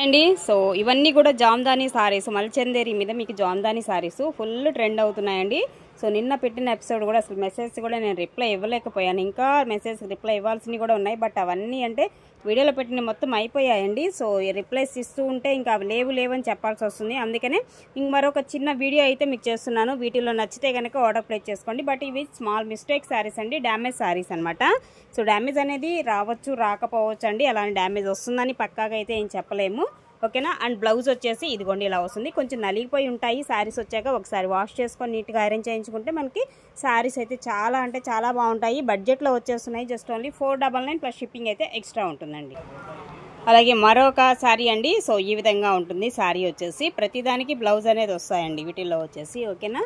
అండి సో ఇవన్నీ కూడా జామ్దాని సారీస్ మల్చందేరి మీద మీకు జామ్దాని సారీస్ ఫుల్ ట్రెండ్ అవుతున్నాయండి. సో నిన్న పెట్టిన ఎపిసోడ్ కూడా అసలు మెసేజ్ కూడా నేను రిప్లై ఇవ్వలేకపోయాను. ఇంకా మెసేజ్ రిప్లై ఇవ్వాల్సినవి కూడా ఉన్నాయి. బట్ అవన్నీ అంటే వీడియోలో పెట్టిన మొత్తం అయిపోయాయండి. సో రిప్లైస్ ఇస్తూ ఉంటే ఇంకా అవి లేవని చెప్పాల్సి వస్తుంది. అందుకనే ఇంక మరొక చిన్న వీడియో అయితే మీకు చేస్తున్నాను. వీటిలో నచ్చితే కనుక ఆర్డర్ ప్లేస్ చేసుకోండి. బట్ ఇవి స్మాల్ మిస్టేక్ సారీస్ అండి, డ్యామేజ్ సారీస్ అనమాట. సో డ్యామేజ్ అనేది రావచ్చు రాకపోవచ్చు అండి. అలానే డ్యామేజ్ వస్తుందని పక్కాగా అయితే ఏం చెప్పలేము, ఓకేనా. అండ్ బ్లౌజ్ వచ్చేసి ఇదిగోండి ఇలా వస్తుంది. కొంచెం నలిగిపోయి ఉంటాయి శారీస్ వచ్చాక. ఒకసారి వాష్ చేసుకొని నీట్గా ఐరన్ చేయించుకుంటే మనకి శారీస్ అయితే చాలా అంటే చాలా బాగుంటాయి. బడ్జెట్లో వచ్చేస్తున్నాయి. జస్ట్ ఓన్లీ 499 ప్లస్ షిప్పింగ్ అయితే ఎక్స్ట్రా ఉంటుందండి. అలాగే మరొక శారీ అండి. సో ఈ విధంగా ఉంటుంది శారీ వచ్చేసి. ప్రతిదానికి బ్లౌజ్ అనేది వస్తాయండి వీటిల్లో వచ్చేసి, ఓకేనా.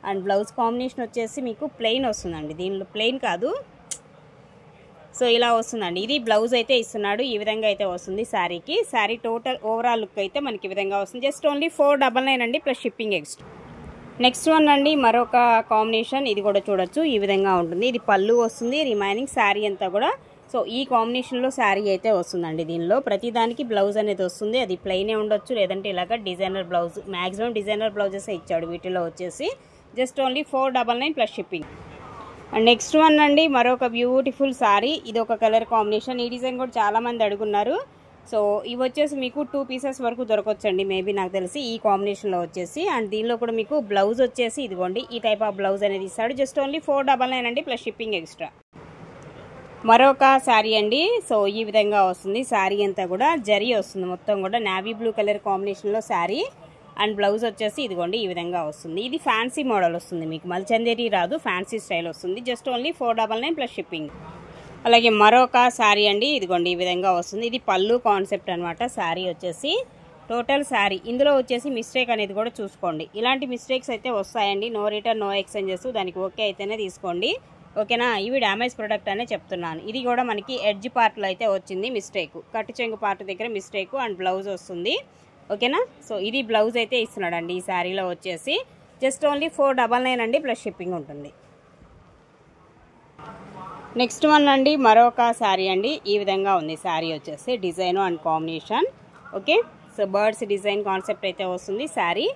అండ్ బ్లౌజ్ కాంబినేషన్ వచ్చేసి మీకు ప్లెయిన్ వస్తుందండి. దీనిలో ప్లెయిన్ కాదు, సో ఇలా వస్తుందండి. ఇది బ్లౌజ్ అయితే ఇస్తున్నాడు. ఈ విధంగా అయితే వస్తుంది శారీకి. శారీ టోటల్ ఓవరాల్ లుక్ అయితే మనకి ఈ విధంగా వస్తుంది. జస్ట్ ఓన్లీ 499 అండి plus shipping extra. Next one అండి మరొక కాంబినేషన్. ఇది కూడా చూడొచ్చు ఈ విధంగా ఉంటుంది. ఇది పళ్ళు వస్తుంది, రిమైనింగ్ శారీ అంతా కూడా సో ఈ కాంబినేషన్లో శారీ అయితే వస్తుందండి. దీనిలో ప్రతిదానికి బ్లౌజ్ అనేది వస్తుంది. అది ప్లెయినే ఉండొచ్చు, లేదంటే ఇలాగ designer blouse. Maximum designer blouses ఇచ్చాడు వీటిలో వచ్చేసి. Just only 499 plus shipping. And next one అండి మరొక బ్యూటిఫుల్ సారీ. ఇది ఒక కలర్ కాంబినేషన్. ఈ డిజైన్ కూడా చాలా మంది అడుగున్నారు. సో ఇవి వచ్చేసి మీకు 2 పీసెస్ వరకు దొరకొచ్చండి మేబీ నాకు తెలిసి ఈ కాంబినేషన్లో వచ్చేసి. అండ్ దీనిలో కూడా మీకు బ్లౌజ్ వచ్చేసి ఇదిగోండి ఈ టైప్ ఆఫ్ బ్లౌజ్ అనేది ఇస్తాడు. జస్ట్ ఓన్లీ 499 అండి ప్లస్ షిప్పింగ్ ఎక్స్ట్రా. మరొక శారీ అండి. సో ఈ విధంగా వస్తుంది. శారీ అంతా కూడా జరీ వస్తుంది, మొత్తం కూడా నావీ బ్లూ కలర్ కాంబినేషన్లో శారీ. అండ్ బ్లౌజ్ వచ్చేసి ఇదిగోండి ఈ విధంగా వస్తుంది. ఇది ఫ్యాన్సీ మోడల్ వస్తుంది మీకు, మల్చందేరి రాదు, ఫ్యాన్సీ స్టైల్ వస్తుంది. Just only 499 plus shipping. అలాగే మరొక శారీ అండి. ఇదిగోండి ఈ విధంగా వస్తుంది. ఇది పళ్ళు కాన్సెప్ట్ అనమాట శారీ వచ్చేసి. టోటల్ శారీ ఇందులో వచ్చేసి మిస్టేక్ అనేది కూడా చూసుకోండి. ఇలాంటి మిస్టేక్స్ అయితే వస్తాయండి. నో రిటర్న్ నో ఎక్స్చేంజెస్, దానికి ఓకే అయితేనే తీసుకోండి, ఓకేనా. ఇవి డ్యామేజ్ ప్రోడక్ట్ అనే చెప్తున్నాను. ఇది కూడా మనకి ఎడ్జ్ పార్ట్లో అయితే వచ్చింది మిస్టేక్, కట్టు చెంగు పార్ట్ దగ్గర మిస్టేక్. అండ్ బ్లౌజ్ వస్తుంది, ఓకేనా. సో ఇది బ్లౌజ్ అయితే ఇస్తున్నాడండి ఈ శారీలో వచ్చేసి. జస్ట్ ఓన్లీ 499 అండి ప్లస్ షిప్పింగ్ ఉంటుంది. నెక్స్ట్ వన్ అండి మరొక శారీ అండి. ఈ విధంగా ఉంది శారీ వచ్చేసి. Design and combination, okay. So birds design concept అయితే వస్తుంది శారీ.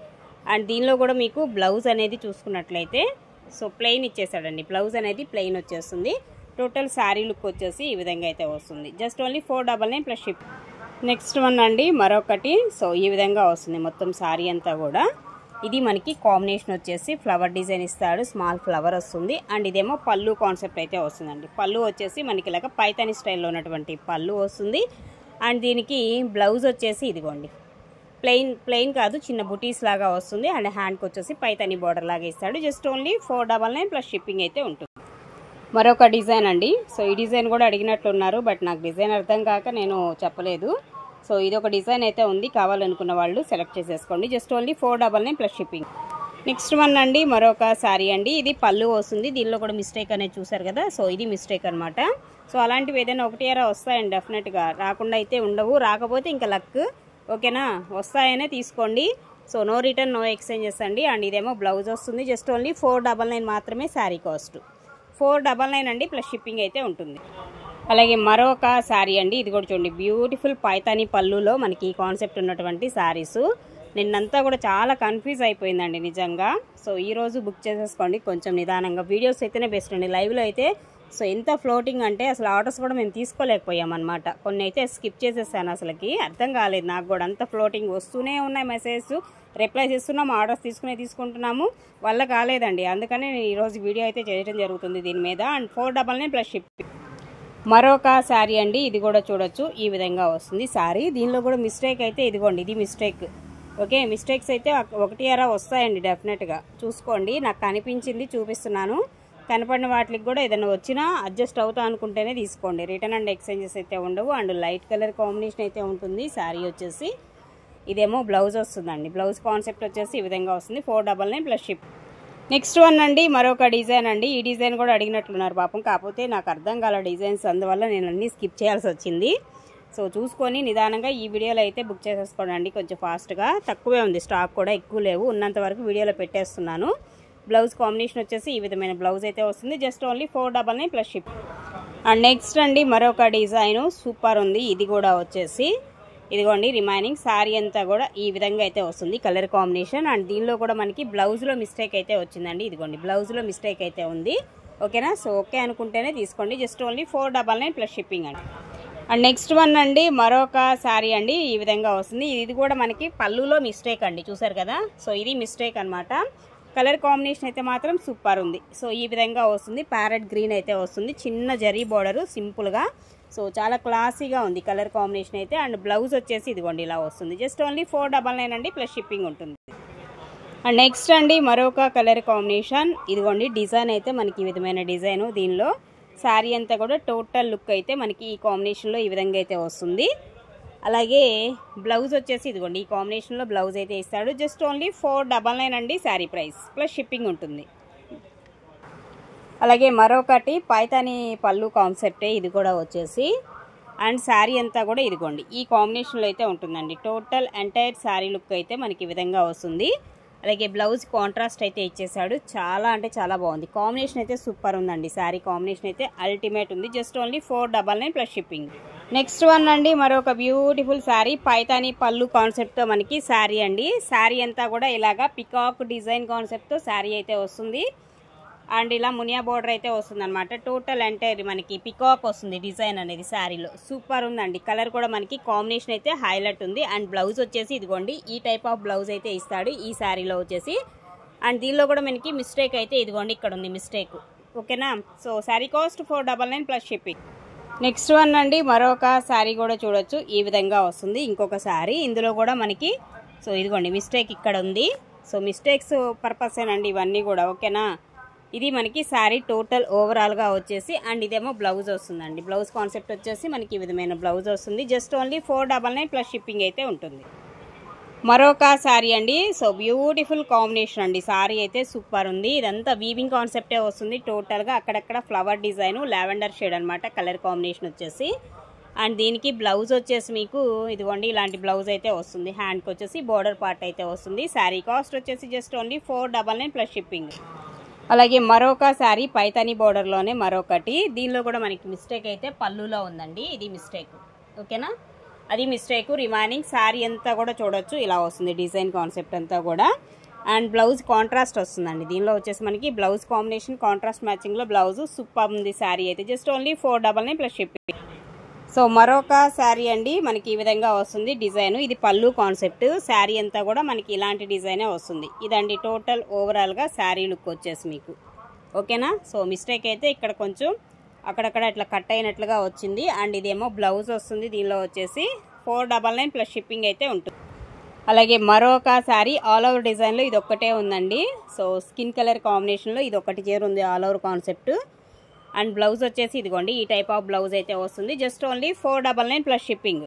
అండ్ దీనిలో కూడా మీకు బ్లౌజ్ అనేది చూసుకున్నట్లయితే సో ప్లెయిన్ ఇచ్చేసాడండి. బ్లౌజ్ అనేది ప్లెయిన్ వచ్చేస్తుంది. టోటల్ శారీ లుక్ వచ్చేసి ఈ విధంగా అయితే వస్తుంది. Just only 499 plus ship. Next one అండి మరొకటి. సో ఈ విధంగా వస్తుంది మొత్తం శారీ అంతా కూడా. ఇది మనకి కాంబినేషన్ వచ్చేసి ఫ్లవర్ డిజైన్ ఇస్తాడు, స్మాల్ ఫ్లవర్ వస్తుంది. అండ్ ఇదేమో పళ్ళు కాన్సెప్ట్ అయితే వస్తుందండి. పళ్ళు వచ్చేసి మనకి ఇలాగ పైతాని స్టైల్లో ఉన్నటువంటి పళ్ళు వస్తుంది. అండ్ దీనికి బ్లౌజ్ వచ్చేసి ఇదిగోండి ప్లెయిన్ కాదు, చిన్న బుటీస్ లాగా వస్తుంది. అండ్ హ్యాండ్కి వచ్చేసి పైతాని బార్డర్ లాగా ఇస్తాడు. జస్ట్ ఓన్లీ 499 ప్లస్ షిప్పింగ్ అయితే ఉంటుంది. మరొక డిజైన్ అండి. సో ఈ డిజైన్ కూడా అడిగినట్లున్నారు, బట్ నాకు డిజైన్ అర్థం కాక నేను చెప్పలేదు. సో ఇది ఒక డిజైన్ అయితే ఉంది, కావాలనుకున్న వాళ్ళు సెలెక్ట్ చేసేసుకోండి. Just only 499 plus shipping. Next one అండి మరొక శారీ అండి. ఇది పళ్ళు వస్తుంది. దీనిలో కూడా మిస్టేక్ అనేది చూసారు కదా, సో ఇది మిస్టేక్ అనమాట. సో అలాంటివి ఏదైనా ఒకటి అరా వస్తాయండి డెఫినెట్గా, రాకుండా అయితే ఉండవు. రాకపోతే ఇంకా లక్, ఓకేనా. వస్తాయనే తీసుకోండి. So no return no exchanges అండి. అండ్ ఇదేమో బ్లౌజ్ వస్తుంది. జస్ట్ ఓన్లీ 499 మాత్రమే శారీ కాస్ట్. 499 అండి ప్లస్ షిప్పింగ్ అయితే ఉంటుంది. అలాగే మరొక శారీ అండి. ఇది కూడా చూడండి బ్యూటిఫుల్ పైతాని పళ్ళులో మనకి ఈ కాన్సెప్ట్ ఉన్నటువంటి శారీస్. నిన్నంతా కూడా చాలా కన్ఫ్యూజ్ అయిపోయిందండి నిజంగా. సో ఈరోజు బుక్ చేసేసుకోండి కొంచెం నిదానంగా. వీడియోస్ అయితేనే బెస్ట్ అండి. లైవ్లో అయితే సో ఎంత ఫ్లోటింగ్ అంటే అసలు ఆర్డర్స్ కూడా మేము తీసుకోలేకపోయామన్నమాట. కొన్ని అయితే స్కిప్ చేసేసాను, అసలుకి అర్థం కాలేదు నాకు కూడా. అంత ఫ్లోటింగ్ వస్తూనే ఉన్నాయి మెసేజ్, రిప్లైస్ ఇస్తున్నాము, ఆర్డర్స్ తీసుకుంటున్నాము, వల్ల కాలేదండి. అందుకని నేను ఈరోజు వీడియో అయితే చేయడం జరుగుతుంది దీని మీద. And 499 plus shipping. మరొక శారీ అండి. ఇది కూడా చూడొచ్చు ఈ విధంగా వస్తుంది శారీ. దీనిలో కూడా మిస్టేక్ అయితే ఇదిగోండి ఇది మిస్టేక్, ఓకే. మిస్టేక్స్ అయితే ఒకటి అరా వస్తాయండి డెఫినెట్గా, చూసుకోండి. నాకు కనిపించింది చూపిస్తున్నాను. కనపడిన వాటికి కూడా ఏదైనా వచ్చినా అడ్జస్ట్ అవుతా అనుకుంటేనే తీసుకోండి. రిటర్న్ అండ్ ఎక్స్చేంజెస్ అయితే ఉండవు. అండ్ లైట్ కలర్ కాంబినేషన్ అయితే ఉంటుంది శారీ వచ్చేసి. ఇదేమో బ్లౌజ్ వస్తుందండి. బ్లౌజ్ కాన్సెప్ట్ వచ్చేసి ఈ విధంగా వస్తుంది. 499 ప్లస్ షిప్. నెక్స్ట్ వన్ అండి మరొక డిజైన్ అండి. ఈ డిజైన్ కూడా అడిగినట్లున్నారు పాపం, కాకపోతే నాకు అర్థం కాల డిజైన్స్, అందువల్ల నేను అన్నీ స్కిప్ చేయాల్సి వచ్చింది. సో చూసుకొని నిదానంగా ఈ వీడియోలో అయితే బుక్ చేసేసుకోండి కొంచెం ఫాస్ట్గా. తక్కువే ఉంది స్టాక్ కూడా, ఎక్కువ లేవు. ఉన్నంత వరకు వీడియోలో పెట్టేస్తున్నాను. బ్లౌజ్ కాంబినేషన్ వచ్చేసి ఈ విధమైన బ్లౌజ్ అయితే వస్తుంది. Just only 499 plus ship. And next అండి మరొక డిజైన్ సూపర్ ఉంది. ఇది కూడా వచ్చేసి ఇదిగోండి రిమైనింగ్ శారీ అంతా కూడా ఈ విధంగా అయితే వస్తుంది కలర్ కాంబినేషన్. అండ్ దీనిలో కూడా మనకి బ్లౌజ్లో మిస్టేక్ అయితే వచ్చిందండి. ఇదిగోండి బ్లౌజ్లో మిస్టేక్ అయితే ఉంది. ఓకేనా, సో ఓకే అనుకుంటేనే తీసుకోండి. జస్ట్ ఓన్లీ 499 ప్లస్ షిప్పింగ్ అండి. అండ్ నెక్స్ట్ వన్ అండి మరొక శారీ అండి. ఈ విధంగా వస్తుంది. ఇది కూడా మనకి పళ్ళులో మిస్టేక్ అండి, చూసారు కదా. సో ఇది మిస్టేక్ అనమాట. కలర్ కాంబినేషన్ అయితే మాత్రం సూపర్ ఉంది. సో ఈ విధంగా వస్తుంది. ప్యారెట్ గ్రీన్ అయితే వస్తుంది. చిన్న జరీ బోర్డరు సింపుల్గా. సో చాలా క్లాసీగా ఉంది కలర్ కాంబినేషన్ అయితే. అండ్ బ్లౌజ్ వచ్చేసి ఇదిగోండి ఇలా వస్తుంది. జస్ట్ ఓన్లీ 499 అండి ప్లస్ షిప్పింగ్ ఉంటుంది. అండ్ నెక్స్ట్ అండి మరొక కలర్ కాంబినేషన్. ఇదిగోండి డిజైన్ అయితే మనకి ఈ విధమైన డిజైను. దీనిలో శారీ అంతా కూడా టోటల్ లుక్ అయితే మనకి ఈ కాంబినేషన్లో ఈ విధంగా అయితే వస్తుంది. అలాగే బ్లౌజ్ వచ్చేసి ఇదిగోండి ఈ కాంబినేషన్లో బ్లౌజ్ అయితే ఇస్తాడు. జస్ట్ ఓన్లీ 499 అండి శారీ ప్రైస్ ప్లస్ షిప్పింగ్ ఉంటుంది. అలాగే మరొకటి పైతాని పళ్ళు కాన్సెప్టే ఇది కూడా వచ్చేసి. అండ్ శారీ అంతా కూడా ఇదిగోండి ఈ కాంబినేషన్లో అయితే ఉంటుందండి. టోటల్ ఎంటైర్ శారీ లుక్ అయితే మనకి ఈ విధంగా వస్తుంది. అలాగే బ్లౌజ్ కాంట్రాస్ట్ అయితే ఇచ్చేసాడు. చాలా అంటే చాలా బాగుంది. కాంబినేషన్ అయితే సూపర్ ఉందండి. శారీ కాంబినేషన్ అయితే అల్టిమేట్ ఉంది. Just only 499 plus shipping. Next one అండి మరొక బ్యూటిఫుల్ శారీ. పైతాని పళ్ళు కాన్సెప్ట్తో మనకి శారీ అండి. శారీ అంతా కూడా ఇలాగా పికాక్ డిజైన్ కాన్సెప్ట్తో శారీ అయితే వస్తుంది. అండ్ ఇలా మునియా బోర్డర్ అయితే వస్తుంది అనమాట. టోటల్ అంటే మనకి పికాక్ వస్తుంది డిజైన్ అనేది శారీలో. సూపర్ ఉందండి. కలర్ కూడా మనకి కాంబినేషన్ అయితే హైలైట్ ఉంది. అండ్ బ్లౌజ్ వచ్చేసి ఇదిగోండి ఈ టైప్ ఆఫ్ బ్లౌజ్ అయితే ఇస్తాడు ఈ శారీలో వచ్చేసి. అండ్ దీనిలో కూడా మనకి మిస్టేక్ అయితే ఇదిగోండి ఇక్కడ ఉంది మిస్టేక్. ఓకేనా, so sari cost 499 plus shipping. Next one అండి మరొక శారీ కూడా చూడొచ్చు. ఈ విధంగా వస్తుంది ఇంకొక శారీ. ఇందులో కూడా మనకి సో ఇదిగోండి మిస్టేక్ ఇక్కడ ఉంది. సో మిస్టేక్స్ పర్పసేనండి ఇవన్నీ కూడా. ఓకేనా, ఇది మనకి శారీ టోటల్ ఓవరాల్గా వచ్చేసి. అండ్ ఇదేమో బ్లౌజ్ వస్తుందండి. బ్లౌజ్ కాన్సెప్ట్ వచ్చేసి మనకి ఈ విధమైన బ్లౌజ్ వస్తుంది. జస్ట్ ఓన్లీ 499 ప్లస్ షిప్పింగ్ అయితే ఉంటుంది. మరొక శారీ అండి. సో బ్యూటిఫుల్ కాంబినేషన్ అండి. శారీ అయితే సూపర్ ఉంది. ఇదంతా వీవింగ్ కాన్సెప్టే వస్తుంది టోటల్గా. అక్కడక్కడ ఫ్లవర్ డిజైన్ లావెండర్ షేడ్ అనమాట కలర్ కాంబినేషన్ వచ్చేసి. అండ్ దీనికి బ్లౌజ్ వచ్చేసి మీకు ఇదిగోండి ఇలాంటి బ్లౌజ్ అయితే వస్తుంది. హ్యాండ్కి వచ్చేసి బోర్డర్ పార్ట్ అయితే వస్తుంది. శారీ కాస్ట్ వచ్చేసి జస్ట్ ఓన్లీ 499 ప్లస్ షిప్పింగ్. అలాగే మరొక శారీ పైతాని బోర్డర్లోనే మరొకటి. దీనిలో కూడా మనకి మిస్టేక్ అయితే పళ్ళులో ఉందండి. ఇది మిస్టేక్. ఓకేనా, అది మిస్టేక్. రిమైనింగ్ శారీ అంతా కూడా చూడొచ్చు ఇలా వస్తుంది డిజైన్ కాన్సెప్ట్ అంతా కూడా. అండ్ బ్లౌజ్ కాంట్రాస్ట్ వస్తుందండి. దీనిలో వచ్చేసి మనకి బ్లౌజ్ కాంబినేషన్ కాంట్రాస్ట్ మ్యాచింగ్లో బ్లౌజ్ సూపర్ ఉంది. శారీ అయితే just only 499 plus shipping. So మరొక శారీ అండి మనకి ఈ విధంగా వస్తుంది డిజైన్. ఇది పళ్ళు కాన్సెప్ట్. శారీ అంతా కూడా మనకి ఇలాంటి డిజైనే వస్తుంది. ఇదండి టోటల్ ఓవరాల్గా శారీ లుక్ వచ్చేసి మీకు. ఓకేనా, సో మిస్టేక్ అయితే ఇక్కడ కొంచెం అక్కడక్కడ ఇట్లా కట్ అయినట్లుగా వచ్చింది. అండ్ ఇదేమో బ్లౌజ్ వస్తుంది. దీనిలో వచ్చేసి 499 ప్లస్ షిప్పింగ్ అయితే ఉంటుంది. అలాగే మరొక శారీ ఆల్ ఓవర్ డిజైన్లో ఇది ఒక్కటే ఉందండి. సో స్కిన్ కలర్ కాంబినేషన్లో ఇది ఒకటి చీర ఉంది all over concept. And blouse వచ్చేసి ఇదిగోండి ఈ టైప్ ఆఫ్ బ్లౌజ్ అయితే వస్తుంది. Just only 499 plus shipping.